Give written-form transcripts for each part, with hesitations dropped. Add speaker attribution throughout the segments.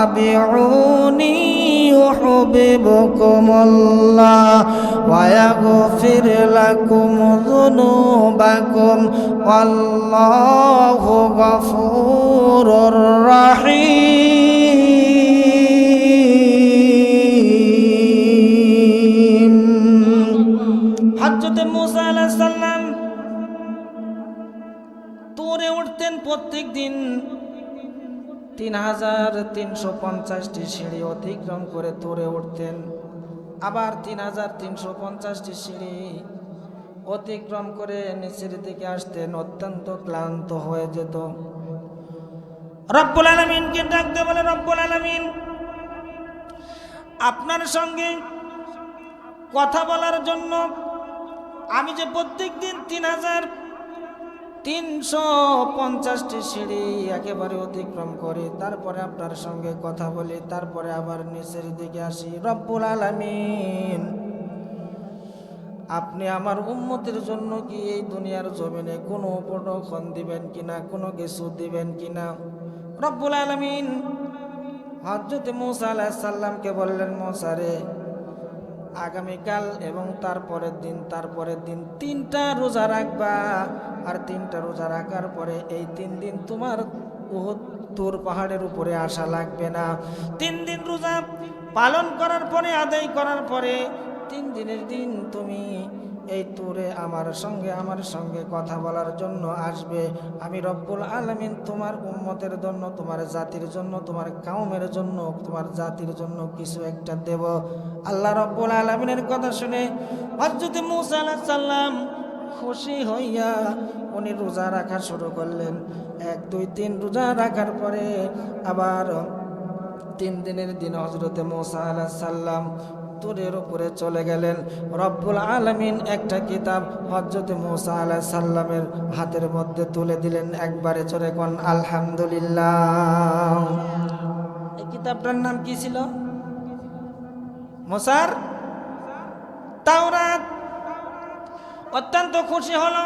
Speaker 1: فاتبعوني يحببكم الله ويغفر لكم ذنوبكم والله غفور رحيم. হযরত মুসা আলাইহিস সালাম তুরে উঠতেন প্রত্যেক দিন ৩৩৫০টি সিঁড়ি অতিক্রম করে তুরে উঠতেন, আবার ৩৩৫০টি সিঁড়ি অতিক্রম করে নিচের দিকে আসতেন। অত্যন্ত ক্লান্ত হয়ে যেত। রব্বুল আলামিনকে ডাকতে বলে, রব্বুল আলামিন, আপনার সঙ্গে কথা বলার জন্য আমি যে প্রত্যেক দিন ৩৩৫০টি সিঁড়ি একেবারে অতিক্রম করি, তারপরে আপনার সঙ্গে কথা বলি, তারপরে আবার নিচের দিকে আসি। রব্বুল আলামিন, আপনি আমার উম্মতের জন্য কি এই দুনিয়ার জমিনে কোনো উপঢৌকন দিবেন কিনা, কোনো কিছু দিবেন কিনা? রব্বুল আলামিন হযরত মুসা আলাইহিস সালামকে বললেন, মুসা রে, আগামীকাল এবং তারপরের দিন 3টা রোজা রাখবা, আর 3টা রোজা রাখার পরে এই 3 দিন তোমার উহুদ তুর পাহাড়ের উপরে আসা লাগবে না। 3 দিন রোজা পালন করার পরে, আদায় করার পরে 3 দিনের দিন তুমি এই তুরে আমার সঙ্গে কথা বলার জন্য আসবে। আমি রব্বুল আলামিন তোমার উম্মতের জন্য, তোমার জাতির জন্য, তোমার কওমের জন্য, তোমার জাতির জন্য কিছু একটা দেব। আল্লাহ রব্বুল আলামিনের কথা শুনে হযরত মুসা আলাইহিস সালাম খুশি হইয়া উনি রোজা রাখা শুরু করলেন। 1 2 3 রোজা রাখার পরে আবার 3 দিনের দিন হযরত মুসা আলাইহিস সালাম তুরের উপরে চলে গেলেন। রব্বুল আলামিন একটা কিতাব হযরত মুসা আলাইহিস সালামের হাতের মধ্যে তুলে দিলেন। একবারে জোরে কোন আলহামদুলিল্লাহ। এই কিতাবটার নাম কি ছিল? মুসার তাওরাত। অত্যন্ত খুশি হল,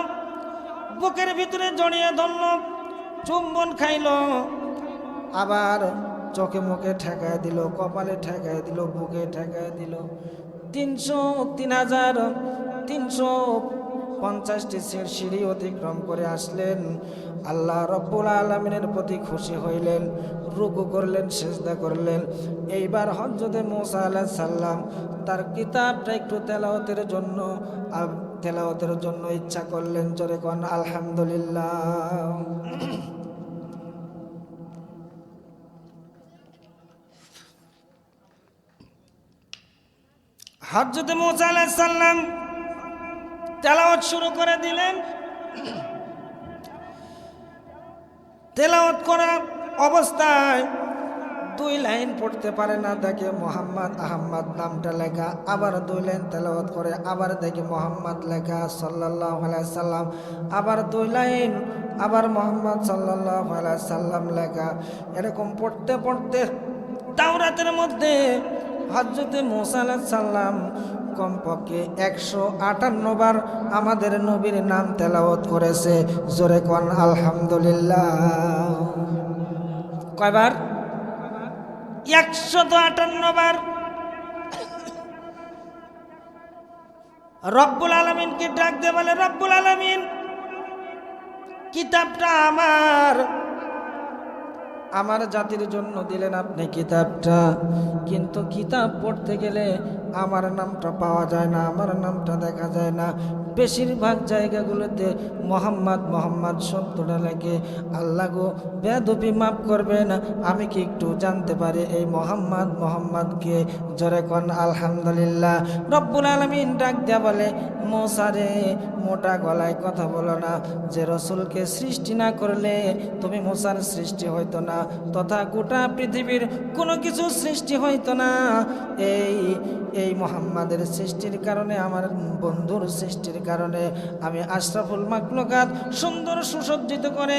Speaker 1: বুকের ভিতরে জড়িয়ে ধরল, চুম্বন খাইল, আবার চোখে মুখে ঠেকায় দিল, কপালে ঠেকায় দিল, বুকে ঠেকায় দিল। ৩৩৫০টি সিঁড়ি অতিক্রম করে আসলেন। আল্লাহ রব্বুল আলামিনের প্রতি খুশি হইলেন, রুকু করলেন, সিজদা করলেন। এইবার হযরত মুসা আলাইহিস সালাম তার কিতাবটা একটু তেলাওয়াতের জন্য ইচ্ছা করলেন। জোরে কোন আলহামদুলিল্লাহ। হযরত মুসা আলাইহিস সালাম তেলাওয়াত শুরু করে দিলেন। তেলাওয়াত করা অবস্থায় 2 লাইন পড়তে পারে না, দেখে মোহাম্মদ আহমদ নামটা লেখা। আবার 2 লাইন তেলাওয়াত করে, আবার দেখে মোহাম্মদ লেখা সাল্লাল্লাহু আলাইহি সাল্লাম। আবার 2 লাইন, আবার মোহাম্মদ সাল্লাল্লাহু আলাইহি সাল্লাম লেখা। এরকম পড়তে পড়তে তাওরাতের মধ্যে হযরত মুসা আলাইহিস সালাম কমপক্ষে 158 বার আমাদের নবীর নাম তেলাওয়াত করেছে। জোরে কোন আলহামদুলিল্লাহ। কয়বার? 158 বার। রব্বুল আলামিনকে ডাক দিয়ে বলে, রব্বুল আলামিন, কিতাবটা আমার জাতির জন্য দিলেন আপনি কিতাবটা, কিন্তু কিতাব পড়তে গেলে আমার নামটা পাওয়া যায় না, আমার নামটা দেখা যায় না। বেশিরভাগ জায়গাগুলোতে মোহাম্মদ শব্দটা লেগে। আল্লাহ গো, বেয়াদবি মাফ করবেন, আমি কি একটু জানতে পারি এই মোহাম্মদকে? জোরে কোন আলহামদুলিল্লাহ। রব্বুল আলামিন ডাক দেয়া বলে, মুসা রে, মোটা গলায় কথা বলো না। যে রসুলকে সৃষ্টি না করলে তুমি মুসার সৃষ্টি হইতো না, তথা গোটা পৃথিবীর কোনো কিছু সৃষ্টি হইতো না। এই মুহাম্মাদের সৃষ্টির কারণে, আমার বন্ধুর সৃষ্টির কারণে আমি আশরাফুল মাখলুকাত সুন্দর সুসজ্জিত করে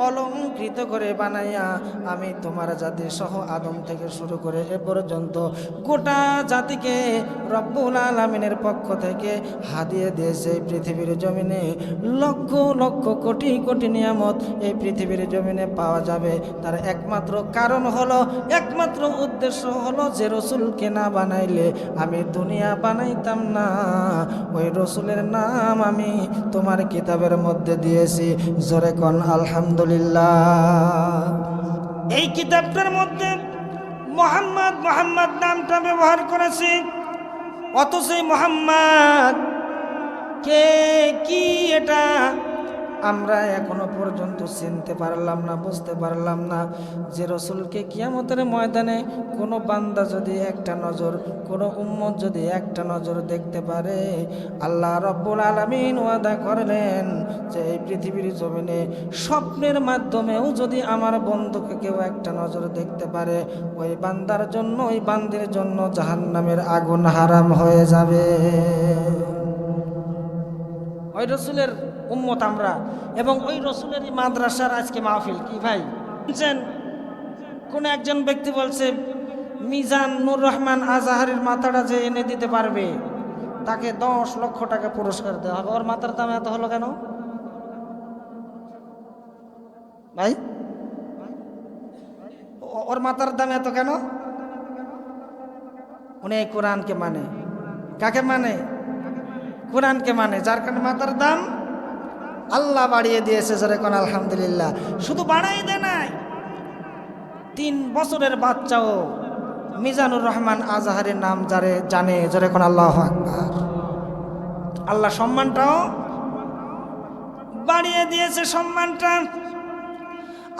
Speaker 1: অলংকৃত করে বানাইয়া আমি তোমার জাতি সহ আদম থেকে শুরু করে এ পর্যন্ত গোটা জাতিকে রব্বুল আলামিনের পক্ষ থেকে হাদিয়ে দিয়েছে। এই পৃথিবীর জমিনে লক্ষ লক্ষ কোটি কোটি নিয়ামত এই পৃথিবীর জমিনে পাওয়া যাবে। তার একমাত্র কারণ হলো, একমাত্র উদ্দেশ্য হলো যে রসুলকে না বানাইলে আমি দুনিয়া বানাইতাম না। ওই রসুলের নাম আমি তোমার কিতাবের মধ্যে দিয়েছি। জোরে কোন আলহামদুলিল্লাহ। এই কিতাবটার মধ্যে মুহাম্মদ মুহাম্মদ নামটা ব্যবহার করেছি, অথচ এই মুহাম্মদ কে কি এটা আমরা এখনো পর্যন্ত চিনতে পারলাম না, বুঝতে পারলাম না। যে রসুলকে কিয়ামতের ময়দানে কোনো বান্দা যদি একটা নজর, কোনো উম্মত যদি একটা নজর দেখতে পারে, আল্লাহ রব্বুল আলামিন ওয়াদা করলেন যে এই পৃথিবীর জমিনে স্বপ্নের মাধ্যমেও যদি আমার বন্ধুকে কেউ একটা নজর দেখতে পারে, ওই বান্দার জন্য, ওই বান্দির জন্য জাহান্নামের আগুন হারাম হয়ে যাবে। ওই রসুলের উম্মত আমরা, এবং ওই রসুলেরই মাদ্রাসার আজকে মাহফিল। কি ভাই শুনছেন? কোন একজন ব্যক্তি বলছে মিজান নূর রহমান আজাহারের মাথাটা যে এনে দিতে পারবে তাকে 10 লক্ষ টাকা পুরস্কার দেওয়া হবে। ওর মাথার দাম এত হলো কেন ভাই? ওর মাথার দাম এত কেন? উনি কোরআনকে মানে। কাকে মানে? কোরআনকে মানে, যার কারণে মাথার দাম আল্লাহ বাড়িয়ে দিয়েছে। জোরে কোন আলহামদুলিল্লাহ। শুধু বাড়াই দেয় নাই, 3 বছরের বাচ্চাও মিজানুর রহমান আজহারের নাম যারে জানে, জোরে কোন আল্লাহু আকবার। আল্লাহ সম্মানটাও বাড়িয়ে দিয়েছে। সম্মানটা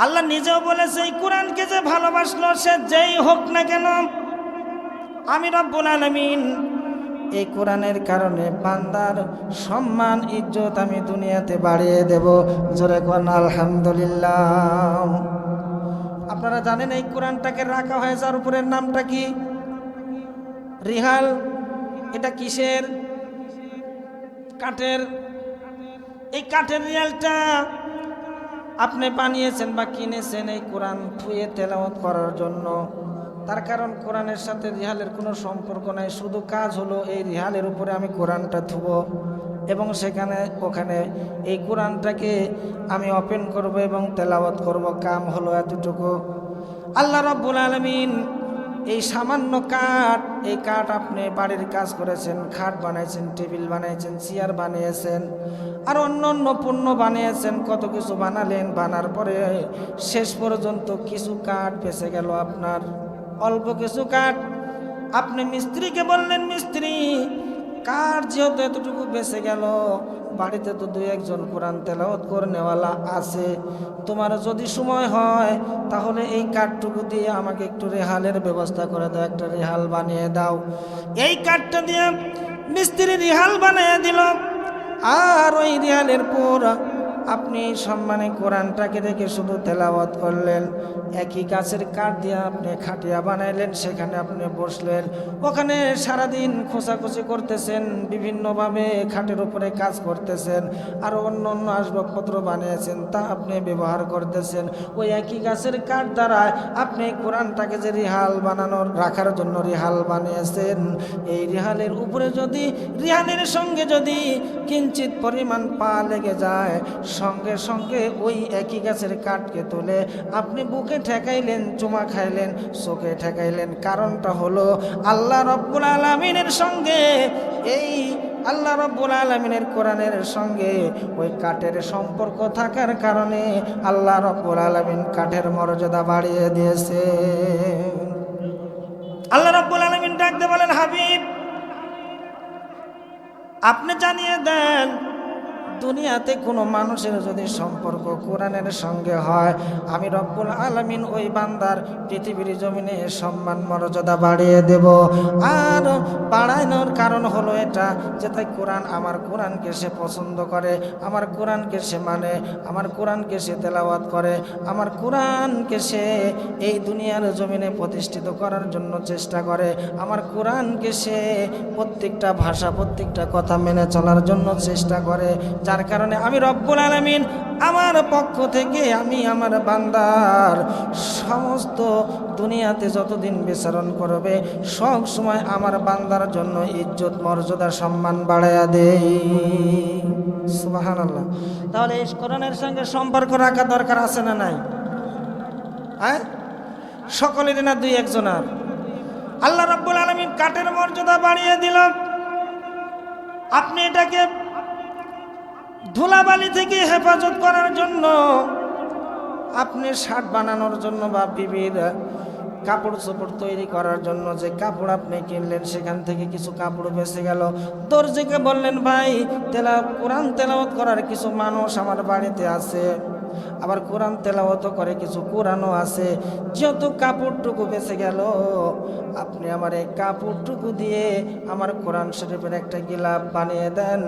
Speaker 1: আল্লাহ নিজেও বলেছে, এই কোরআনকে যে ভালোবাসলো সে যেই হোক না কেন, আমি রব্বুল আলামিন এই কোরআনের কারণে বান্দার সম্মান ইজ্জত আমি দুনিয়াতে বাড়িয়ে দেব। জোরে কোন আলহামদুলিল্লাহ। আপনারা জানেন এই কোরআনটাকে রাখা হয় যার উপরের নামটা কি? রিহাল। এটা কিসের? কাঠের। এই কাঠের রিহালটা আপনি বানিয়েছেন বা কিনেছেন এই কোরআন থুয়ে তেলাওয়াত করার জন্য। তার কারণ কোরআনের সাথে রিহালের কোনো সম্পর্ক নাই, শুধু কাজ হলো এই রিহালের উপরে আমি কোরআনটা থুব এবং ওখানে এই কোরআনটাকে আমি ওপেন করব এবং তেলাওয়াত করব। কাম হলো এতটুকু। আল্লাহ রাব্বুল আলামিন এই সামান্য কাঠ, এই কাঠ আপনি বাড়ির কাজ করেছেন, খাট বানাইছেন, টেবিল বানাইছেন, চেয়ার বানিয়েছেন, আর অন্য অন্য পণ্য বানিয়েছেন, কত কিছু বানালেন। বানার পরে শেষ পর্যন্ত কিছু কাঠ বেঁচে গেল আপনার, অল্প কিছু কাঠ। আপনি মিস্ত্রিকে বললেন, মিস্ত্রি কাঠ যেহেতু এতটুকু বেঁচে গেল, বাড়িতে তো 2-1 জন কোরআন তেলাওয়াত করে নেওয়ালা আছে, তোমার যদি সময় হয় তাহলে এই কাঠটুকু দিয়ে আমাকে একটু রেহালের ব্যবস্থা করে দাও, একটা রেহাল বানিয়ে দাও। এই কাঠটা দিয়ে মিস্ত্রি রেহাল বানিয়ে দিল। আর ওই রেহালের পর আপনি সম্মানে কোরআনটাকে রেখে শুধু তেলাওয়াত করলেন। একই গাছের কাঠ দিয়ে আপনি খাটিয়া বানাইলেন, সেখানে আপনি বসলেন, ওখানে সারাদিন খোঁচাখুচি করতেছেন, বিভিন্নভাবে খাটের উপরে কাজ করতেছেন, আর অন্য অন্য আসবাবপত্র বানিয়েছেন, তা আপনি ব্যবহার করতেছেন। ওই একই গাছের কাঠ দ্বারা আপনি কোরআনটাকে যে রিহাল বানানোর রাখার জন্য রিহাল বানিয়েছেন, এই রিহালের উপরে যদি, রিহালের সঙ্গে যদি কিঞ্চিত পরিমাণ পা লেগে যায়, সঙ্গে সঙ্গে ওই একই গাছের কাঠকে তুলে আপনি বুকে ঠেকাইলেন, চুমা খাইলেন, চোখে ঠেকাইলেন। কারণটা হলো আল্লাহ রব্বুল আলামিনের সঙ্গে, এই আল্লাহ রব্বুল আলামিনের কোরআনের সঙ্গে ওই কাঠের সম্পর্ক থাকার কারণে আল্লাহ রব্বুল আলামিন কাঠের মর্যাদা বাড়িয়ে দিয়েছে। আল্লাহ রব্বুল আলামিন ডাকতে বলেন, হাবিব আপনি জানিয়ে দেন দুনিয়াতে কোনো মানুষের যদি সম্পর্ক কোরআনের সঙ্গে হয়, আমি রব্বুল আলামিন ওই বান্দার পৃথিবীর জমিনে সম্মান মর্যাদা বাড়িয়ে দেব। আর বাড়ানোর কারণ হলো এটা যে তাই কোরআন, আমার কোরআনকে সে পছন্দ করে, আমার কোরআনকে সে মানে, আমার কোরআনকে সে তেলাওয়াত করে, আমার কোরআনকে সে এই দুনিয়ার জমিনে প্রতিষ্ঠিত করার জন্য চেষ্টা করে, আমার কোরআনকে সে প্রত্যেকটা ভাষা প্রত্যেকটা কথা মেনে চলার জন্য চেষ্টা করে। যার কারণে আমি রব্বুল আলামিন আমার পক্ষ থেকে আমি আমার বান্দার সমস্ত দুনিয়াতে যতদিন বিচরণ করবে সব সময় আমার বান্দার জন্য ইজ্জত মর্যাদা সম্মান বাড়াইয়া দেই। সুবহানাল্লাহ। তাহলে এই কোরআনের সঙ্গে সম্পর্ক রাখা দরকার আছে না নাই? হ্যাঁ, সকলেরই না দুই একজনের? আল্লাহ রাব্বুল আলামিন কাঠের মর্যাদা বাড়িয়ে দিল। আপনি এটাকে ধুলাবালি থেকে হেফাজত করার জন্য, আপনি শার্ট বানানোর জন্য বা বিবির কাপড় চোপড় তৈরি করার জন্য যে কাপড় আপনি কিনলেন সেখান থেকে কিছু কাপড় বেঁচে গেল, দর্জিকে বললেন ভাই কোরআন তেলাওয়াত করার কিছু মানুষ আমার বাড়িতে আছে, আবার কোরআন তেলাওয়াত করে কিছু কোরআনও আছে, যত কাপড়টুকু বেঁচে গেল আপনি আমার এই কাপড়টুকু দিয়ে আমার কোরআন শরীফের একটা গিলাফ বানিয়ে দেন।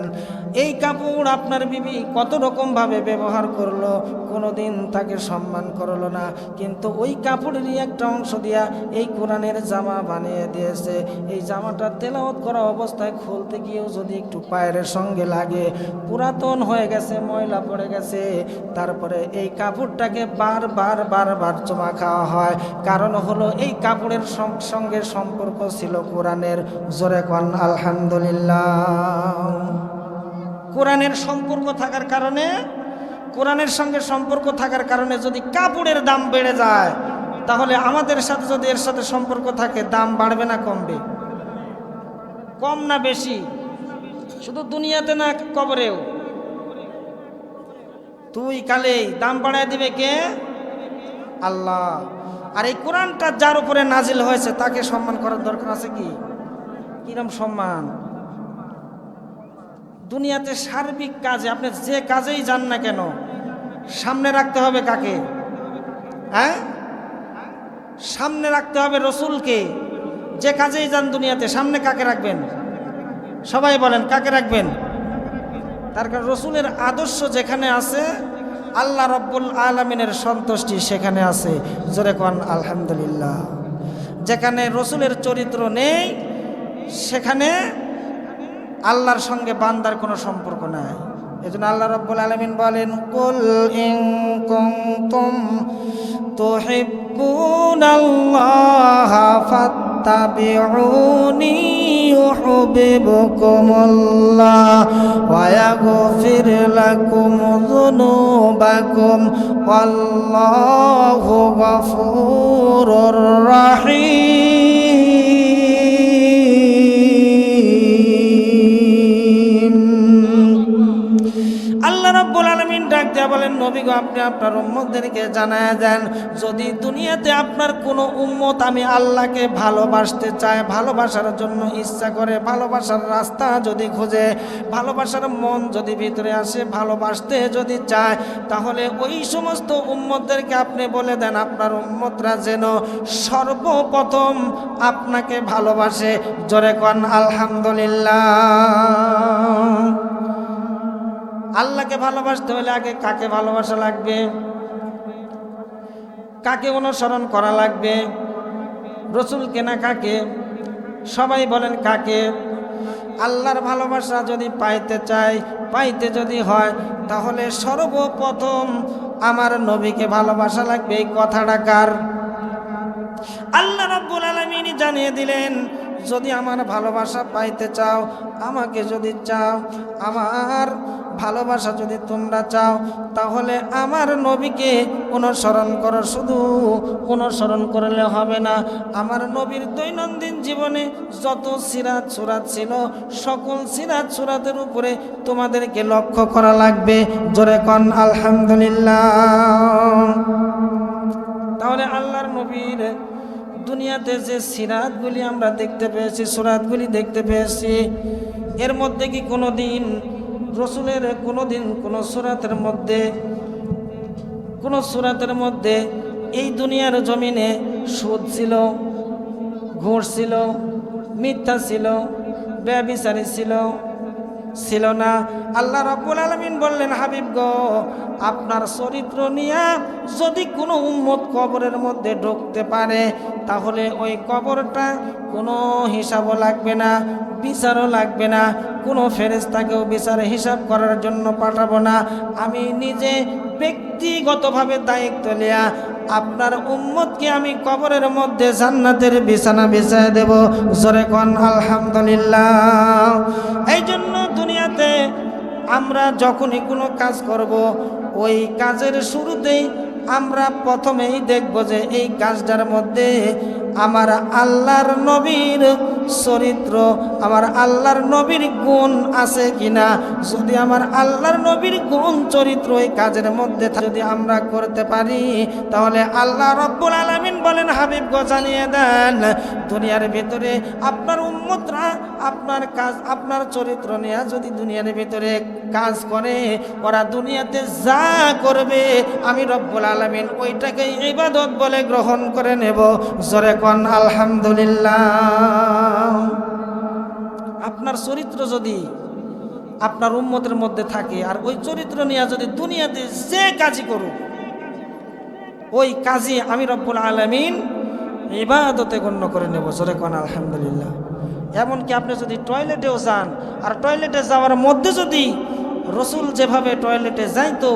Speaker 1: এই কাপড় আপনার বিবি কত রকমভাবে ব্যবহার করলো, কোনো দিন তাকে সম্মান করলো না, কিন্তু ওই কাপড়েরই একটা অংশ দিয়া এই কোরআনের জামা বানিয়ে দিয়েছে। এই জামাটা তেলাওয়াত করা অবস্থায় খুলতে গিয়েও যদি একটু পায়ের সঙ্গে লাগে, পুরাতন হয়ে গেছে, ময়লা পড়ে গেছে, তারপরে এই কাপড়টাকে বারবার বারবার চুমা খাওয়া হয়। কারণ হলো এই কাপড়ের সঙ্গে সম্পর্ক ছিল কোরআনের। জোরে কোন আলহামদুলিল্লাহ। কোরআনের সম্পর্ক থাকার কারণে, কোরআনের সঙ্গে সম্পর্ক থাকার কারণে যদি কাপড়ের দাম বেড়ে যায়, তাহলে আমাদের সাথে যদি এর সাথে সম্পর্ক থাকে, দাম বাড়বে না কমবে? কম না বেশি? শুধু দুনিয়াতে না, কবরেও তুই কালেই দাম বাড়ায় দিবে কে? আল্লাহ। আর এই কোরআনটা যার উপরে নাজিল হয়েছে তাকে সম্মান করার দরকার আছে কি? কিরম সম্মান? দুনিয়াতে সার্বিক কাজে আপনি যে কাজেই যান না কেন, সামনে রাখতে হবে কাকে? হ্যাঁ, সামনে রাখতে হবে রসুলকে। যে কাজেই যান দুনিয়াতে সামনে কাকে রাখবেন? সবাই বলেন কাকে রাখবেন? তার কারণ রসুলের আদর্শ যেখানে আছে, আল্লাহ রব্বুল আলামিনের সন্তুষ্টি সেখানে আছে। জোরে কোন আলহামদুলিল্লাহ। যেখানে রসুলের চরিত্র নেই সেখানে আল্লাহর সঙ্গে বান্দার কোনো সম্পর্ক নাই। এজন্য আল্লাহ রব্বুল আলামিন বলেন, কুল ইন কুনতুম তুহিব্বুনাল্লাহা ফাত্তাবিউনি ইউহিব্বুকুমুল্লাহ ওয়া ইয়াগফির লাকুম যুনুবাকুম ওয়াল্লাহু গফুরুর রাহিম। আল্লাহ রাব্বুল আলামিন ডাক দিয়া বলেন, নবী গো, আপনি আপনার উম্মতদেরকে জানায়া দেন, যদি দুনিয়াতে আপনার কোনো উম্মত আমি আল্লাহকে ভালোবাসতে চায়, ভালোবাসার জন্য ইচ্ছা করে, ভালোবাসার রাস্তা যদি খুঁজে, ভালোবাসার মন যদি ভিতরে আসে, ভালোবাসতে যদি চায়, তাহলে ওই সমস্ত উম্মতদেরকে আপনি বলে দেন আপনার উম্মতরা যেন সর্বপ্রথম আপনাকে ভালোবাসে। জোরে কোন আলহামদুলিল্লাহ। আল্লাহকে ভালোবাসতে হলে আগে কাকে ভালোবাসা লাগবে? কাকে অনুসরণ করা লাগবে? রসুলকে না কাকে? সবাই বলেন কাকে? আল্লাহর ভালোবাসা যদি পাইতে চাই, পাইতে যদি হয়, তাহলে সর্বপ্রথম আমার নবীকে ভালোবাসা লাগবে। এই কথাটা কার? আল্লাহ রাব্বুল আলামিন জানিয়ে দিলেন, যদি আমার ভালোবাসা পাইতে চাও, আমাকে যদি চাও, আমার ভালোবাসা যদি তোমরা চাও, তাহলে আমার নবীকে অনুসরণ করো। শুধু অনুসরণ করলে হবে না, আমার নবীর দৈনন্দিন জীবনে যত সিরাত সুরাত ছিল, সকল সিরাত সুরাতের উপরে তোমাদেরকে লক্ষ্য করা লাগবে। জোরে কোন আলহামদুলিল্লাহ। তাহলে আল্লাহর নবীর দুনিয়াতে যে সিরাতগুলি আমরা দেখতে পেয়েছি, সুরাতগুলি দেখতে পেয়েছি, এর মধ্যে কি কোনো দিন রসুলের কোনোদিন কোনো সূরাতের মধ্যে এই দুনিয়ার জমিনে সুদ ছিল, ঘুষ ছিল, মিথ্যা ছিল, ব্যভিচারী ছিল না। আল্লাহ রাব্বুল আলামিন বললেন, হাবিব গো, আপনার চরিত্র নিয়ে যদি কোনো উম্মত কবরের মধ্যে ঢুকতে পারে তাহলে ওই কবরটা কোনো হিসাবও লাগবে না, বিচারও লাগবে না, কোনো ফেরেশতাকেও বিচার হিসাব করার জন্য পাঠাবো না। আমি নিজে ব্যক্তিগতভাবে দায়িত্ব নেয়া আপনার উম্মতকে আমি কবরের মধ্যে জান্নাতের বিছানা বিছায় দেব। জোরে কোন আলহামদুলিল্লাহ। এই জন্য দুনিয়াতে আমরা যখনই কোনো কাজ করব, ওই কাজের শুরুতেই আমরা প্রথমেই দেখব যে এই কাজটার মধ্যে আমার আল্লাহর নবীর চরিত্র, আমার আল্লাহর নবীর গুণ আছে কিনা। যদি আমার আল্লাহর নবীর গুণ চরিত্র এই কাজের মধ্যে যদি আমরা করতে পারি তাহলে আল্লাহ রাব্বুল আলামিন বলেন, হাবিব গো জানিয়ে দেন, দুনিয়ার ভিতরে আপনার উম্মতরা আপনার কাজ, আপনার চরিত্র নিয়ে যদি দুনিয়ার ভিতরে কাজ করে, ওরা দুনিয়াতে যা করবে আমি রব্বুল আলামিন ওইটাকে ইবাদত বলে গ্রহণ করে নেব। জোরে কোন আলহামদুলিল্লাহ। আপনার চরিত্র যদি আপনার উম্মতের মধ্যে থাকে আর ওই চরিত্র নিয়ে যদি দুনিয়াতে যে কাজই করুক, ওই কাজই আমি রব্বুল আলামিন ইবাদতে গণ্য করে নেব। জোরে কোন আলহামদুলিল্লাহ। এমনকি আপনি যদি টয়লেটেও যান আর টয়লেটে যাওয়ার মধ্যে যদি রসুল যেভাবে টয়লেটে যাইতো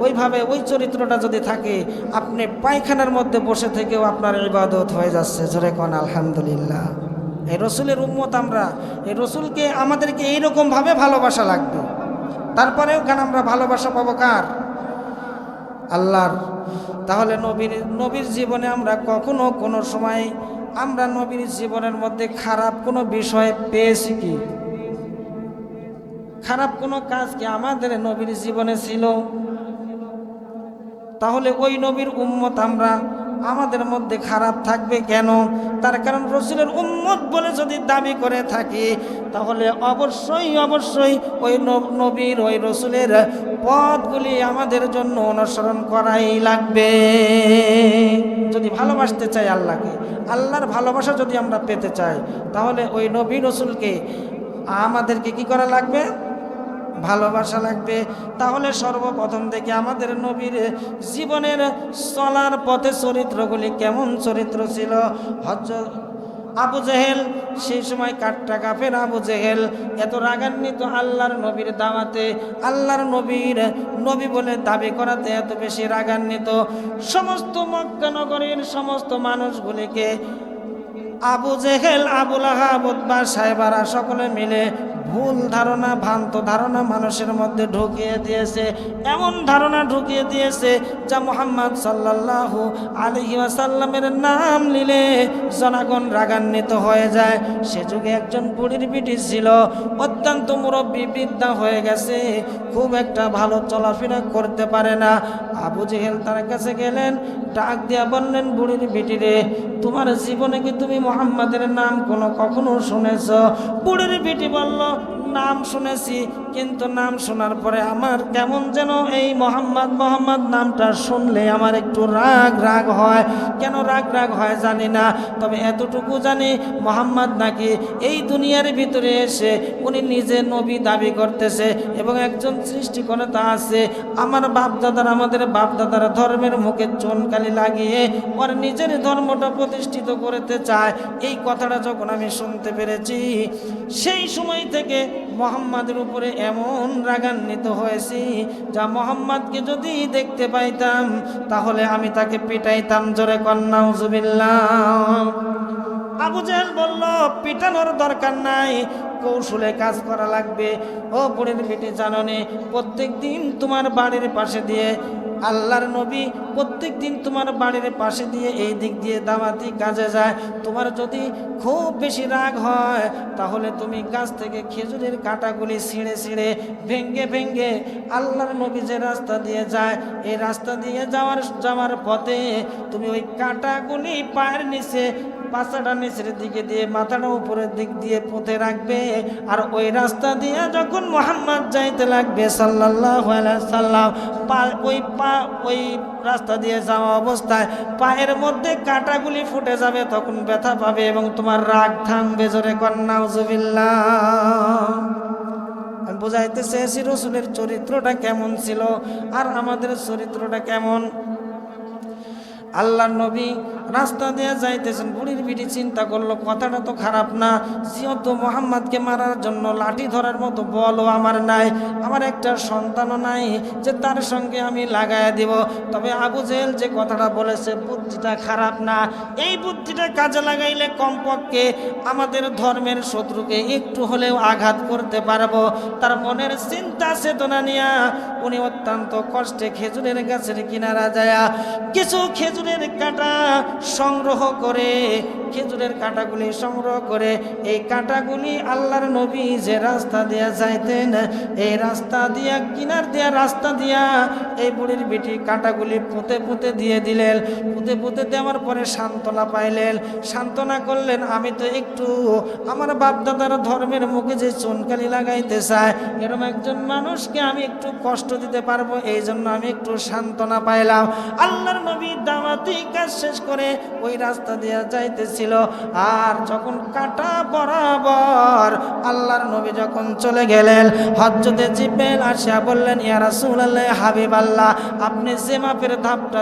Speaker 1: ওইভাবে ওই চরিত্রটা যদি থাকে, আপনি পায়খানার মধ্যে বসে থেকেও আপনার ইবাদত হয়ে যাচ্ছে। জোরে কোন আলহামদুলিল্লাহ। এই রসুলের উম্মত আমরা, এই রসুলকে আমাদেরকে এইরকমভাবে ভালোবাসা লাগবে। তারপরেও কেন আমরা ভালোবাসা পাবো কার? আল্লাহর। তাহলে নবীর জীবনে আমরা কখনো কোনো সময় আমরা নবীর জীবনের মধ্যে খারাপ কোনো বিষয় পেয়েছি কি? খারাপ কোনো কাজ কি আমাদের নবীর জীবনে ছিল? তাহলে ওই নবীর উম্মত আমরা, আমাদের মধ্যে খারাপ থাকবে কেন? তার কারণ রসুলের উম্মত বলে যদি দাবি করে থাকি তাহলে অবশ্যই ওই নবীর, ওই রসুলের পথগুলি আমাদের জন্য অনুসরণ করাই লাগবে। যদি ভালোবাসতে চাই আল্লাহকে, আল্লাহর ভালোবাসা যদি আমরা পেতে চাই তাহলে ওই নবী রসুলকে আমাদেরকে কি করা লাগবে? ভালোবাসা লাগবে। তাহলে সর্বপ্রথম থেকে আমাদের নবীর জীবনের চলার পথে চরিত্রগুলি কেমন চরিত্র ছিল। হযরত আবু জেহেল, সেই সময় কাট্টা কাফের আবু জেহেল এত রাগান্বিত আল্লাহর নবীর দাওয়াতে, আল্লাহর নবী বলে দাবি করাতে এত বেশি রাগান্বিত, সমস্ত মক্কা নগরীর সমস্ত মানুষগুলিকে আবু জেহেল, আবু লাহাব, উতবা, সাইবারা সকলে মিলে ভুল ধারণা, ভ্রান্ত ধারণা মানুষের মধ্যে ঢুকিয়ে দিয়েছে। এমন ধারণা ঢুকিয়ে দিয়েছে যা মুহাম্মদ সাল্লাল্লাহু আলাইহি ওয়াসাল্লামের নাম নিলে জনগণ রাগান্বিত হয়ে যায়। সে যুগে একজন বুড়ির বিটি ছিল, অত্যন্ত মুরব্বী, বৃদ্ধা হয়ে গেছে, খুব একটা ভালো চলাফেরা করতে পারে না। আবু জেহেল তার কাছে গেলেন, ডাক দিয়া বললেন, বুড়ির বিটি রে, তোমার জীবনে কি তুমি মুহাম্মাদের নাম কখনো শুনেছ? বুড়ির বিটি বলল, নাম শুনেছি, কিন্তু নাম শোনার পরে আমার কেমন যেন এই মোহাম্মদ নামটা শুনলে আমার একটু রাগ হয়। কেন রাগ হয় জানি না, তবে এতটুকু জানি মোহাম্মদ নাকি এই দুনিয়ার ভিতরে এসে উনি নিজে নবী দাবি করতেছে এবং একজন সৃষ্টিকর্তা আছে। আমাদের বাপদাদার ধর্মের মুখে চুনকালি লাগিয়ে ওর নিজের ধর্মটা প্রতিষ্ঠিত করতে চায়। এই কথাটা যখন আমি শুনতে পেরেছি, সেই সময় থেকে মুহাম্মাদের উপরে এমন রাগান্বিত হয়েছি যা মুহাম্মাদকে যদি দেখতে পাইতাম তাহলে আমি তাকে পিটাইতাম। জোরে কন্যা নাউজুবিল্লাহ। আবু জেহেল বলল, পিটানোর দরকার নাই, কৌশলে কাজ করা লাগবে। ও বুড়ির বেটি, জানো নে, প্রত্যেক দিন তোমার বাড়ির পাশে দিয়ে আল্লাহর নবী প্রত্যেক দিন তোমার বাড়ির পাশে দিয়ে এই দিক দিয়ে দাওয়াতি কাজে যায়। তোমার যদি খুব বেশি রাগ হয় তাহলে তুমি গাছ থেকে খেজুরের কাঁটাগুলি ছিঁড়ে ছিঁড়ে ভেঙ্গে ভেঙ্গে আল্লাহর নবী যে রাস্তা দিয়ে যায় এই রাস্তা দিয়ে যাওয়ার পথে তুমি ওই কাঁটাগুলি পায়ের নিচে পাছাটা নিচের দিকে দিয়ে মাথাটা উপরের দিক দিয়ে পুঁতে রাখবে। আর ওই রাস্তা দিয়ে যখন মুহাম্মদ যাইতে লাগবে সাল্লাল্লাহু আলাইহি সাল্লাম, ওই রাস্তা দিয়ে যাওয়া অবস্থায় পায়ের মধ্যে কাঁটাগুলি ফুটে যাবে, তখন ব্যথা পাবে এবং তোমার রাগ থামবে। জোরে কন্যা নাউজুবিল্লাহ। আমি বুঝাইতে চেয়েছি রাসূলের চরিত্রটা কেমন ছিল আর আমাদের চরিত্রটা কেমন। আল্লাহর নবী রাস্তা দিয়ে যাইতেছেন, বুড়ির বিটি চিন্তা করলো কথাটা তো খারাপ না, যেহেতু মোহাম্মদকে মারার জন্য লাঠি ধরার মতো বলও আমার নাই, আমার একটা সন্তানও নাই যে তার সঙ্গে আমি লাগাইয়া দিব। তবে আবু জেহেল যে কথাটা বলেছে বুদ্ধিটা খারাপ না, এই বুদ্ধিটা কাজে লাগাইলে কমপক্ষে আমাদের ধর্মের শত্রুকে একটু হলেও আঘাত করতে পারবো। তার মনের চিন্তা চেতনা নিয়া উনি অত্যন্ত কষ্টে খেজুরের গাছের কিনারা যায় কিছু খেজুরের কাঁটা সংগ্রহ করে, খেজুরের কাঁটাগুলি সংগ্রহ করে এই কাঁটাগুলি আল্লাহর নবী যে রাস্তা দিয়া যাইতেন এই রাস্তা দিয়া কিনার দিয়া রাস্তা দিয়া এই বুড়ির বেটি কাঁটাগুলি পুঁতে পুঁতে দিয়ে দিলেন। পুঁতে পুঁতে দেওয়ার পরে সান্ত্বনা পাইলেন, সান্ত্বনা করলেন আমি তো একটু আমার বাপদাদার ধর্মের মুখে যে চুনকালি লাগাইতে চায় এরকম একজন মানুষকে আমি একটু কষ্ট দিতে পারবো, এই জন্য আমি একটু সান্ত্বনা পাইলাম। আল্লাহর নবী দাওয়াতি কাজ শেষ করে ওই রাস্তা দিয়ে যাইতেছিল, আর যখন কাঁটা বরাবর আল্লাহর নবী যখন চলে গেলেন হযরতে জিবরাইল আসিয়া বললেন ইয়া রাসূলুল্লাহ হাবিবাল্লাহ, আপনি যে মাপের ধাপটা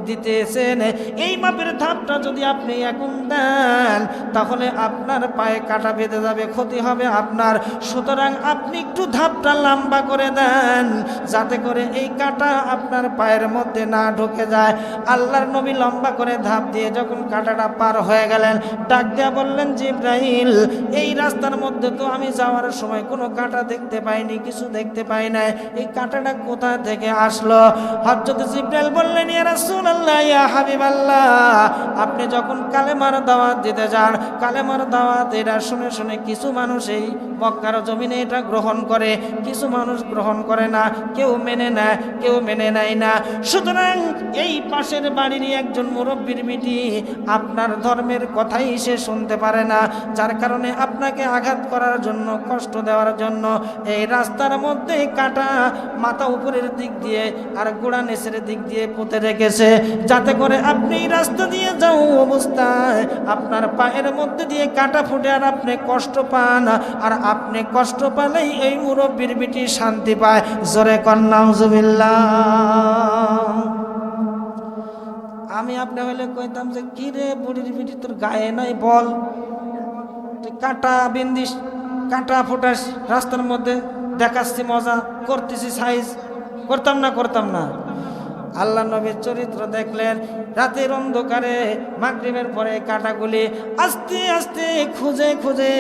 Speaker 1: দিতেছেন এই মাপের ধাপটা যদি আপনি এখন দেন তাহলে আপনার পায়ে কাঁটা বেঁধে যাবে, ক্ষতি হবে আপনার। সুতরাং আপনি একটু ধাপটা লম্বা করে দেন যাতে করে এই কাঁটা আপনার পায়ের মধ্যে না ঢুকে যায়। আল্লাহর নবী লম্বা করে ধাপ দিয়ে যখন কাঁটাটা পার হয়ে গেলেন ডাক দিয়া বললেন জিবরাইল, এই রাস্তার মধ্যে তো আমি যাওয়ার সময় কোনো কাঁটা দেখতে পাইনি, কিছু দেখতে পাই নাই, এই কাঁটাটা কোথা থেকে আসলো? হযরত জিবরাইল বললেন ইয়া রাসূলুল্লাহ ইয়া হাবিবাল্লাহ, আপনি যখন কালেমার দাওয়াত দিতে যান কালেমার দাওয়াত এটা শুনে শুনে কিছু মানুষ এই মক্কার জমিনে এটা গ্রহণ করে, কিছু মানুষ গ্রহণ করে না, কেউ মেনে নেয় কেউ মেনে নেয় না। সুতরাং এই পাশের বাড়িরই একজন মুরব্বির বিটি আপনার ধর্মের কথাই সে শুনতে পারে না, যার কারণে আপনাকে আঘাত করার জন্য কষ্ট দেওয়ার জন্য এই রাস্তার মধ্যে কাঁটা মাথা উপরের দিক দিয়ে আর গোড়া নিচের দিক দিয়ে পুঁতে রেখেছে, যাতে করে আপনি রাস্তা দিয়ে যাও অবস্থায় আপনার পায়ের মধ্যে দিয়ে কাঁটা ফুটে আর আপনি কষ্ট পান, আর আপনি কষ্ট পেলেই এই মুরব্বির বিটি শান্তি পায়। জোরে কন্যা নাউজুবিল্লাহ। আমি আপনি হইলে কইতাম যে কি রে বুড়ির বিটি তোর গায়ে নাই বল, তুই কাঁটা বিন্দিস কাঁটা ফুটাস রাস্তার মধ্যে, দেখাচ্ছি মজা করতেছি সাইজ, করতাম না। আল্লাহ নবীর চরিত্র দেখলেন, রাতের অন্ধকারে মাগরিবের পরে কাঁটাগুলি আস্তে আস্তে খুঁজে খুঁজে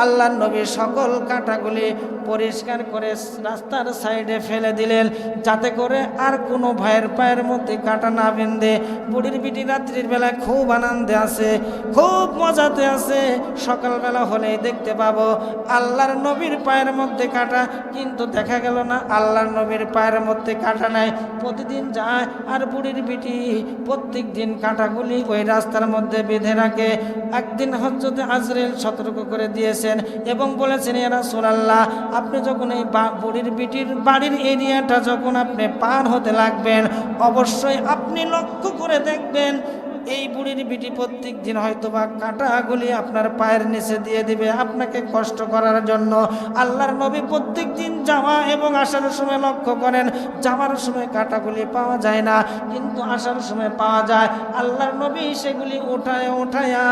Speaker 1: আল্লাহ নবীর সকল কাঁটাগুলি পরিষ্কার করে রাস্তার সাইডে ফেলে দিলেন, যাতে করে আর কোনো ভাইয়ের পায়ের মধ্যে কাঁটা না বেঁধে। বুড়ির বিটি রাত্রির বেলা খুব আনন্দে আছে, খুব মজাতে আছে, সকালবেলা হলেই দেখতে পাবো আল্লাহর নবীর পায়ের মধ্যে কাঁটা, কিন্তু দেখা গেল না আল্লাহর নবীর পায়ের মধ্যে কাঁটা নাই। প্রতিদিন যায় আর বুড়ির বিটি প্রত্যেক দিন কাঁটাগুলি ওই রাস্তার মধ্যে বেঁধে রাখে। একদিন হযরত আজরাইল সতর্ক করে দিয়েছেন এবং বলেছেন ইয়া রাসূলুল্লাহ, আপনি যখন এই বুড়ির বিটির বাড়ির এরিয়াটা যখন আপনি পার হতে লাগবেন অবশ্যই আপনি লক্ষ্য করে দেখবেন এই বুড়ির বিটি প্রত্যেক দিন হয়তো বা কাঁটাগুলি আপনার পায়ের নিচে দিয়ে দিবে আপনাকে কষ্ট করার জন্য। আল্লাহর নবী প্রত্যেক দিন যাওয়া এবং আসার সময় লক্ষ্য করেন, যাওয়ার সময় কাঁটাগুলি পাওয়া যায় না কিন্তু আসার সময় পাওয়া যায়। আল্লাহর নবী সেগুলি উঠায়া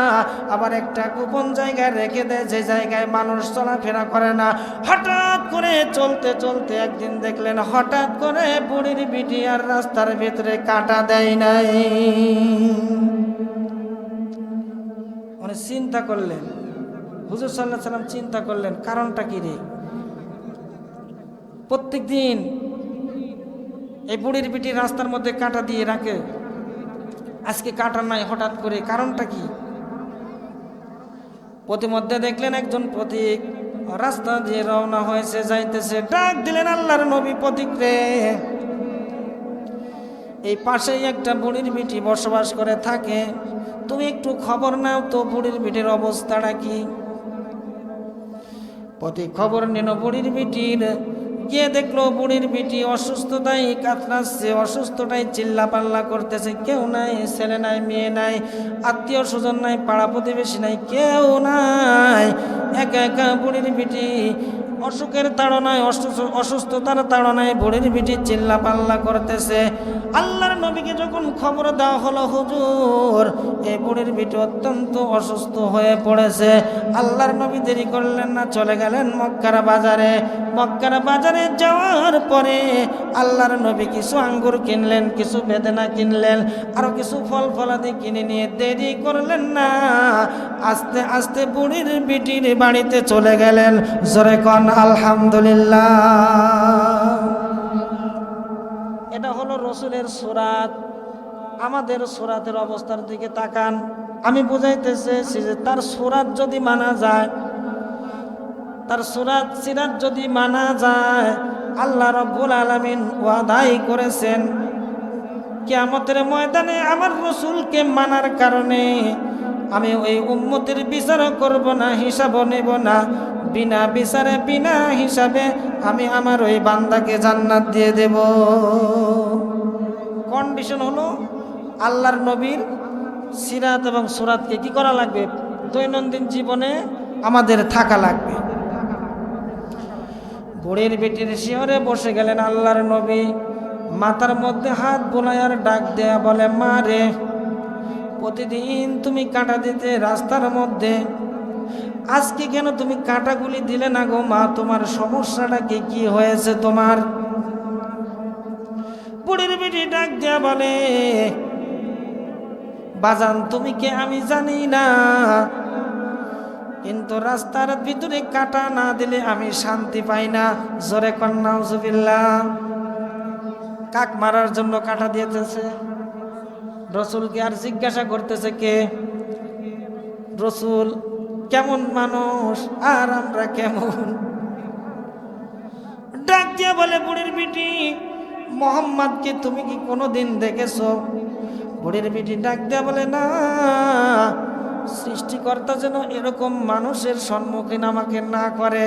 Speaker 1: আবার একটা গোপন জায়গায় রেখে দেয়, যে জায়গায় মানুষ চলাফেরা করে না। হঠাৎ করে চলতে চলতে একদিন দেখলেন হঠাৎ করে বুড়ির বিটি আর রাস্তার ভিতরে কাঁটা দেয় নাই। চিন্তা করলেন, হুজুর সাল্লাল্লাহু আলাইহি সাল্লাম চিন্তা করলেন কারণটা কি রে? প্রত্যেক দিন এই বুড়ির বিটি রাস্তার মধ্যে কাঁটা দিয়ে রাখে, আজকে কাঁটা নাই হঠাৎ করে, কারণটা কি? প্রতিমধ্যে দেখলেন একজন পথিক রাস্তা দিয়ে রওনা হয়েছে, যাইতেছে, ডাক দিলেন আল্লাহর নবী, পথিক রে, এই পাশেই একটা বুড়ির বিটি বসবাস করে থাকে, তুমি একটু খবর নাও তো বুড়ির বিটির অবস্থাটা কি। পথিক খবর নিল বুড়ির বিটির, গিয়ে দেখলো বুড়ির বিটি অসুস্থতায় কাতরাচ্ছে, অসুস্থতায় চিল্লা পাল্লা করতেছে, কেউ নাই, ছেলে নাই, মেয়ে নাই, আত্মীয় স্বজন নাই, পাড়া প্রতিবেশী নাই, কেউ নাই, একা একা বুড়ির বিটি অসুখের তাড়নায়, অসুস্থতার তাড়নায় বুড়ির বিটি চিল্লা পাল্লা করতেছে। আল্লাহর নবীকে যখন খবর দেওয়া হলো, হুজুর এই বুড়ির বিটি অত্যন্ত অসুস্থ হয়ে পড়েছে, আল্লাহর নবী দেরি করলেন না, চলে গেলেন মক্কার বাজারে। মক্কার বাজারে যাওয়ার পরে আল্লাহর নবী কিছু আঙ্গুর কিনলেন, কিছু বেদানা কিনলেন, আরো কিছু ফল ফলাদি কিনে নিয়ে দেরি করলেন না, আস্তে আস্তে বুড়ির বিটির বাড়িতে চলে গেলেন। জোরে কোন আলহামদুলিল্লাহ। এটা হলো রসুলের সুরাত। আমাদের সুরাতের অবস্থার দিকে তাকান, আমি বুঝাইতেছি যে তার সুরাত যদি মানা যায়, তার সুরাত সিরাত যদি মানা যায়, আল্লাহ রাব্বুল আলামিন ওয়াদাই করেছেন কিয়ামতের ময়দানে আমার রসুলকে মানার কারণে আমি ওই উম্মতের বিচার করব না, হিসাব নেব না, বিনা বিচারে বিনা হিসাবে আমি আমার ওই বান্দাকে জান্নাত দিয়ে দেব। কন্ডিশন হলো আল্লাহর নবীর সিরাত এবং সুরাতকে কি করা লাগবে? দৈনন্দিন জীবনে আমাদের থাকা লাগবে। বুড়ির বেটির শিয়রে বসে গেলেন আল্লাহর নবী, মাথার মধ্যে হাত বোলায়ার ডাক দেয়া বলে, মা রে, প্রতিদিন তুমি কাঁটা দিতে রাস্তার মধ্যে, আজকে কেন তুমি কাঁটাগুলি দিলে না গো মা? তোমার সমস্যাটা কি হয়েছে তোমার? বুড়ির বেটি ডাক দেয়া বলে, বাজান তুমি কে আমি জানি না, কিন্তু রাস্তার ভিতরে কাঁটা না দিলে আমি শান্তি পাই না। জোরে কন্যা নাউজুবিল্লাহ। কাক মারার জন্য কাঁটা দিয়েছে। রসুলকে আর জিজ্ঞাসা করতেছে কে? রসুল কেমন মানুষ আর আমরা কেমন? ডাক দিয়া বলে, বুড়ির বিটি, মোহাম্মদকে তুমি কি কোনোদিন দেখেছো? বুড়ির বিটি ডাক দিয়া বলে, না, সৃষ্টিকর্তা যেন এরকম মানুষের সম্মুখীন আমাকে না করে।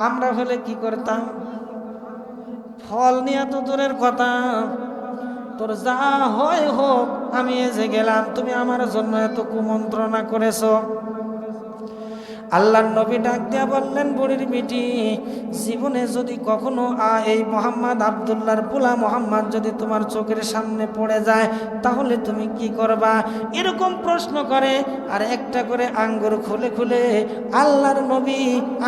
Speaker 1: আমরা হলে কি করতাম? ফল নিয়ে তো দূরের কথা, তোর যা হয় হোক, আমি এসে গেলাম, তুমি আমার জন্য এত কুমন্ত্রণা করেছো। আল্লাহর নবী ডাক দিয়া বললেন, বুড়ির বিটি, জীবনে যদি কখনো এই মোহাম্মদ আব্দুল্লাহর পোলা মোহাম্মদ যদি তোমার চোখের সামনে পড়ে যায়, তাহলে তুমি কি করবা? এরকম প্রশ্ন করে আর একটা করে আঙ্গুর খুলে খুলে আল্লাহর নবী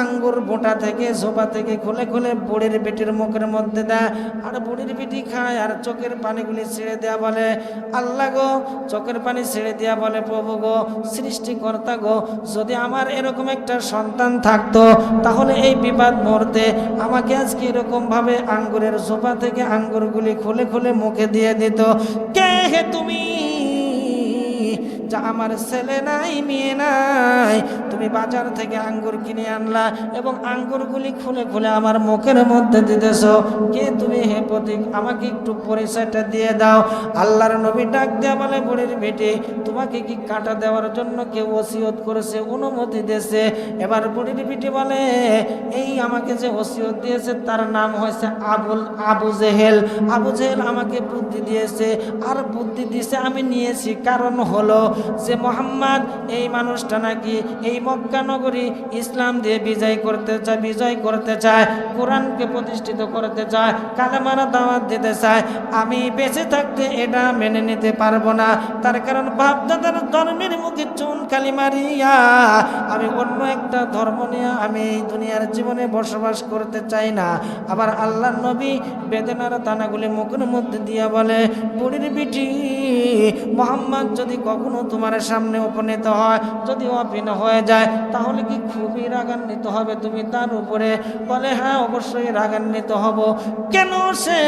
Speaker 1: আঙ্গুর বোটা থেকে ঝোপা থেকে খুলে খুলে বুড়ির বিটির মুখের মধ্যে দেয়, আর বুড়ির বিটি খায় আর চোখের পানিগুলি ছেড়ে দেয়া বলে, আল্লাহ গো, চোখের পানি ছেড়ে দেয়া বলে, প্রভু গো, সৃষ্টিকর্তা গো, যদি আমার এরকম একটা সন্তান থাকতো, তাহলে এই বিপদ মুহূর্তে আমাকে আজকে এরকম ভাবে আঙ্গুরের ঝোপা থেকে আঙ্গুরগুলি খুলে খুলে মুখে দিয়ে দিত। কে হে তুমি? যা আমার ছেলে নাই, মেয়ে নাই, তুমি বাজার থেকে আঙ্গুর কিনে আনলা এবং আঙ্গুরগুলি খুলে খুলে আমার মুখের মধ্যে দিতেছ। কে তুমি হে প্রতীক? আমাকে একটু পরিচয়টা দিয়ে দাও। আল্লাহর নবী ডাক দেয়া বলে, বুড়ির বেটি, তোমাকে কি কাঁটা দেওয়ার জন্য কেউ ওসিয়ত করেছে, অনুমতি দিয়েছে? এবার বুড়ির বেটি বলে, এই আমাকে যে ওসিয়ত দিয়েছে তার নাম হয়েছে আবু জেহেল। আবু জেহেল আমাকে বুদ্ধি দিয়েছে, আর বুদ্ধি দিয়েছে আমি নিয়েছি। কারণ হলো যে মোহাম্মদ এই মানুষটা নাকি এই মক্কা নগরী ইসলাম দিয়ে বিজয় করতে চায়, কোরআনকে প্রতিষ্ঠিত করতে চায়, কালেমার দাওয়াত দিতে চায়। আমি বেঁচে থাকতে এটা মেনে নিতে পারবো না। তার কারণ বাপদাদার ধর্মের মুখে চুন কালি মারিয়া আমি অন্য একটা ধর্ম নিয়ে আমি এই দুনিয়ার জীবনে বসবাস করতে চাই না। আবার আল্লাহর নবী বেদনার দানাগুলি মুখের মধ্যে দিয়া বলে, বুড়ির বিটি, মোহাম্মদ যদি কখনো তোমার সামনে উপনীত হয়, যদি অভিন্ন হয়ে যায়, যায় তাহলে কি খুবই রাগান্বিত হবে তুমি তার উপরে? বলে হ্যাঁ, অবশ্যই রাগান্বিত হব। কেন? সে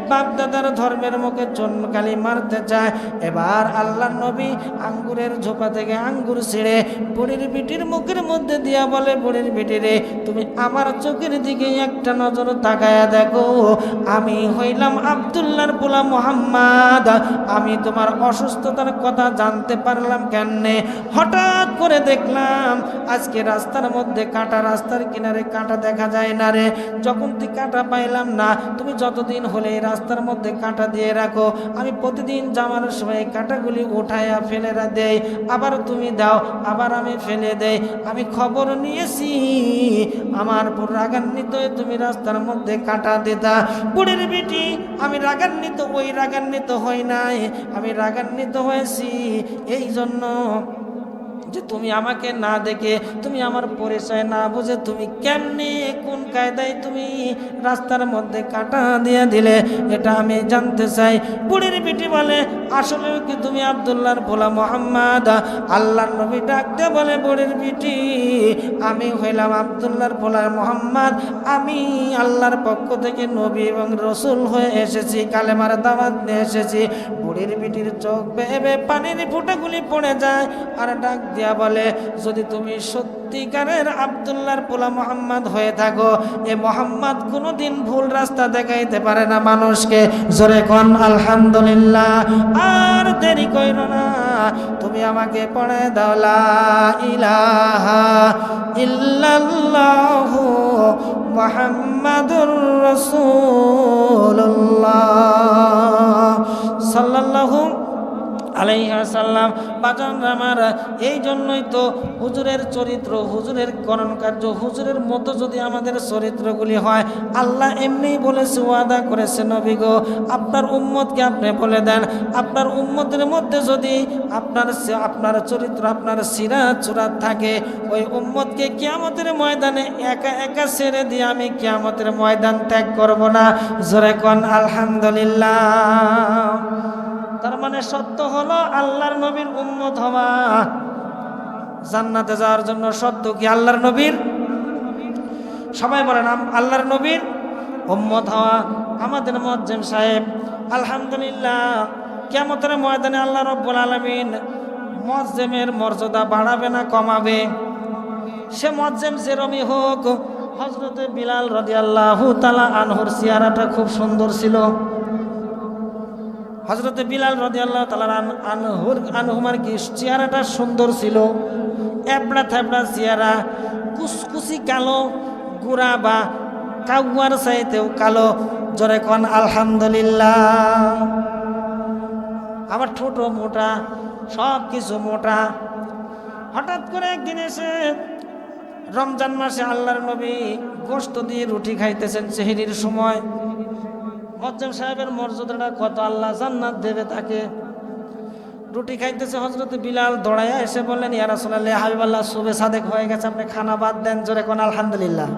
Speaker 1: বাপদাদার ধর্মের মুখে চুনকালি মারতে চায়। এবার আল্লাহ নবী আঙ্গুরের ঝোপা থেকে আঙ্গুর ছিঁড়ে বুড়ির বিটির মুখের মধ্যে দিয়া বলে, বুড়ির বিটি রে, তুমি আমার চোখের দিকে একটা নজর তাকায়া দেখো, আমি হইলাম আব্দুল্লাহর পোলা মুহাম্মদ। আমি তোমার অসুস্থতার কথা জানতে পারলাম কেমনে? হঠাৎ করে দেখলাম আজকে রাস্তার মধ্যে কাঁটা, রাস্তার কিনারে কাঁটা দেখা যায় না রে। যখন তুই কাঁটা পাইলাম না, তুমি যতদিন হলে এই রাস্তার মধ্যে কাঁটা দিয়ে রাখো, আমি প্রতিদিন যাওয়ার সময় কাঁটাগুলি উঠাইয়া ফেলে দেই, আবার তুমি দাও, আবার আমি ফেলে দেই। আমি খবর নিয়েছি আমার উপর রাগান্বিত হয়ে তুমি রাস্তার মধ্যে কাঁটা দিতা। বুড়ির বেটি, আমি রাগান্বিত, ওই রাগান্বিত হই নাই, আমি রাগান্বিত হয়েছি এই জন্য যে তুমি আমাকে না দেখে, তুমি আমার পরিচয় না বুঝে তুমি কেমনে কোন কায়দায় তুমি রাস্তার মধ্যে কাঁটা দিয়ে দিলে, এটা আমি জানতে চাই। বুড়ির বেটি বলে, আসলে কি তুমি আব্দুল্লাহর পোলা মুহাম্মদ? আল্লাহর নবী ডাকতে বলে, বুড়ির বেটি, আমি হইলাম আব্দুল্লাহর পোলা মুহাম্মদ। আমি আল্লাহর পক্ষ থেকে নবী এবং রসুল হয়ে এসেছি, কালেমার দাওয়াত নিয়ে এসেছি। বুড়ির বেটির চোখ বেয়ে পানির ফোঁটাগুলি পড়ে যায় আর ডাক দিয়া বলে, যদি তুমি সত্যিকারের আব্দুল্লাহর পোলা মুহাম্মদ হয়ে থাকো, এ মুহাম্মদ কোনোদিন ভুল রাস্তা দেখাইতে পারে না মানুষকে। জোরে কোন আলহামদুলিল্লাহ। আর দেরি কইরো না, তুমি আমাকে পড়ে দাও লা ইলাহা ইল্লাল্লাহু মুহাম্মাদুর রাসূলুল্লাহ সাল্লাল্লাহু আলাইহি ওয়াসাল্লাম। বাজান আমার, এই জন্যই তো হুজুরের চরিত্র, হুজুরের করণ কার্য, হুজুরের মতো যদি আমাদের চরিত্রগুলি হয়, আল্লাহ এমনিই বলেছে, ওয়াদা করেছে, নবী গো আপনার উম্মতকে আপনি বলে দেন, আপনার উম্মতের মধ্যে যদি আপনার চরিত্র, আপনার সিরাত চুরাত থাকে, ওই উম্মতকে কিয়ামতের ময়দানে একা একা ছেড়ে দিয়ে আমি কিয়ামতের ময়দান ত্যাগ করব না। জোরে কোন আলহামদুলিল্লাহ। তার মানে সত্য হলো আল্লাহর নবীর উম্মত হওয়া। জান্নাতে যাওয়ার জন্য সত্য কি আল্লাহর নবীর? সবাই বলেন আল্লাহর নবীর উম্মত হওয়া। আমাদের মুয়াজ্জিম সাহেব আলহামদুলিল্লাহ কিয়ামতের ময়দানে আল্লাহ রাব্বুল আলামিন মুয়াজ্জিমের মর্যাদা বাড়াবে না কমাবে? সে মুয়াজ্জিম যেরমই হোক, হযরতে বিলাল রাদিয়াল্লাহু তাআলা আনহুর চেহারাটা খুব সুন্দর ছিল। হযরতে বিলাল রাদিয়াল্লাহু তাআলা আনহুর কি চেহারাটা সুন্দর ছিল, এবড়া থেবড়া চেহারা, কুচকুচি কালো, গোরা বা কাউয়ার চাইতেও কালো। জোরে কোন আলহামদুলিল্লাহ। আবার ছোট মোটা, সব কিছু মোটা। হঠাৎ করে একদিন এসে রমজান মাসে আল্লাহর নবী গোশত দিয়ে রুটি খাইতেছেন সেহরির সময়। মুয়াজ্জিম সাহেবের মর্যাদাটা কত, আল্লাহ জান্নাত দেবে তাকে। রুটি খাইতেছে, হযরতে বিলাল দৌড়াইয়া এসে বললেন, ইয়া রাসূলুল্লাহ, ইয়া হাবিবাল্লাহ, সুবে সাদেক হয়ে গেছে, আপনি খানা বাদ দেন। জোরে কোন আলহামদুলিল্লাহ।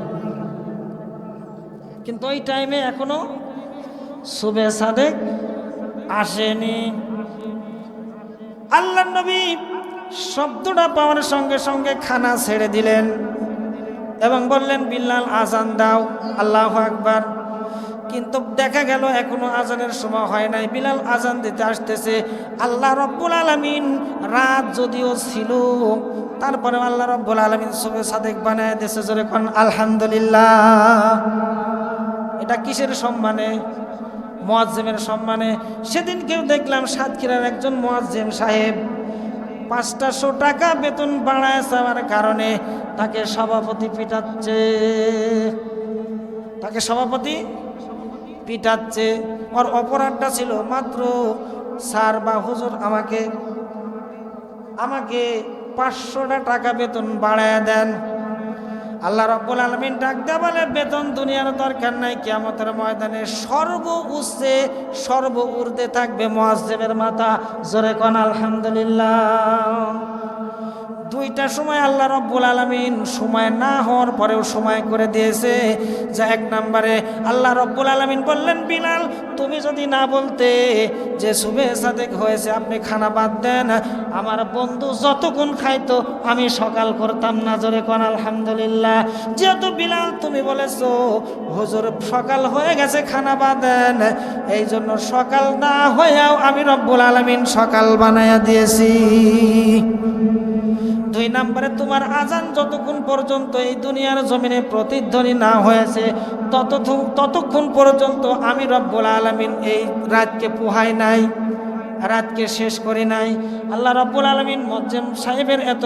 Speaker 1: কিন্তু ওই টাইমে এখনো সুবে সাদেক আসেনি। আল্লাহর নবী শব্দটা পাওয়ার সঙ্গে সঙ্গে খানা ছেড়ে দিলেন এবং বললেন, বিলাল আজান দাও। আল্লাহু আকবার। কিন্তু দেখা গেল এখনো আজানের সময় হয় নাই, বিলাল আজান দিতে আসতেছে। আল্লাহ রাব্বুল আলামিন রাত যদিও ছিল, তারপরে আল্লাহ রাব্বুল আলামিন সুবে সাদেক বানায় দিয়েছে। জোরে কোন আলহামদুলিল্লাহ। এটা কিসের সম্মানে? মুয়াজ্জিমের সম্মানে। সেদিন কেউ দেখলাম সাতক্ষীরার একজন মুয়াজ্জিম সাহেব 500 টাকা বেতন বাড়ায় যাওয়ার কারণে তাকে সভাপতি পিটাচ্ছে। ওর অপরাধটা ছিল মাত্র, স্যার বা হুজুর আমাকে 500 টাকা বেতন বাড়ায় দেন। আল্লাহ রাব্বুল আলামিন ডাক দেয়া বলে, বেতন দুনিয়ার দরকার নাই, কিয়ামতের ময়দানে সর্বোচ্চে সর্ব ঊর্ধ্বে থাকবে মুয়াজ্জিমের মাথা। জোরে কোন আলহামদুলিল্লাহ। দুইটা সময় আল্লাহ রব্বুল আলামিন সময় না হওয়ার পরেও সময় করে দিয়েছে। যা এক নম্বরে আল্লাহ রব্বুল আলামিন বললেন, বিলাল তুমি যদি না বলতে যে সুবহে সাদেক হয়েছে আপনি খানা বাদ দেন, আমার বন্ধু যতক্ষণ খাইতো আমি সকাল করতাম না। জোরে কোন আলহামদুলিল্লাহ। যেহেতু বিলাল তুমি বলেছো হুজুর সকাল হয়ে গেছে খানা বাদ দেন, এই জন্য সকাল না হয়েও আমি রব্বুল আলামিন সকাল বানায়া দিয়েছি। দুই নম্বরে তোমার আজান যতক্ষণ পর্যন্ত এই দুনিয়ার জমিনে প্রতিধ্বনি না হয়েছে ততক্ষণ পর্যন্ত আমি রব্বুল আলামিন এই রাতকে পোহাই নাই, রাতকে শেষ করি নাই। আল্লাহ রব্বুল আলামিন মুয়াজ্জিন সাহেবের এত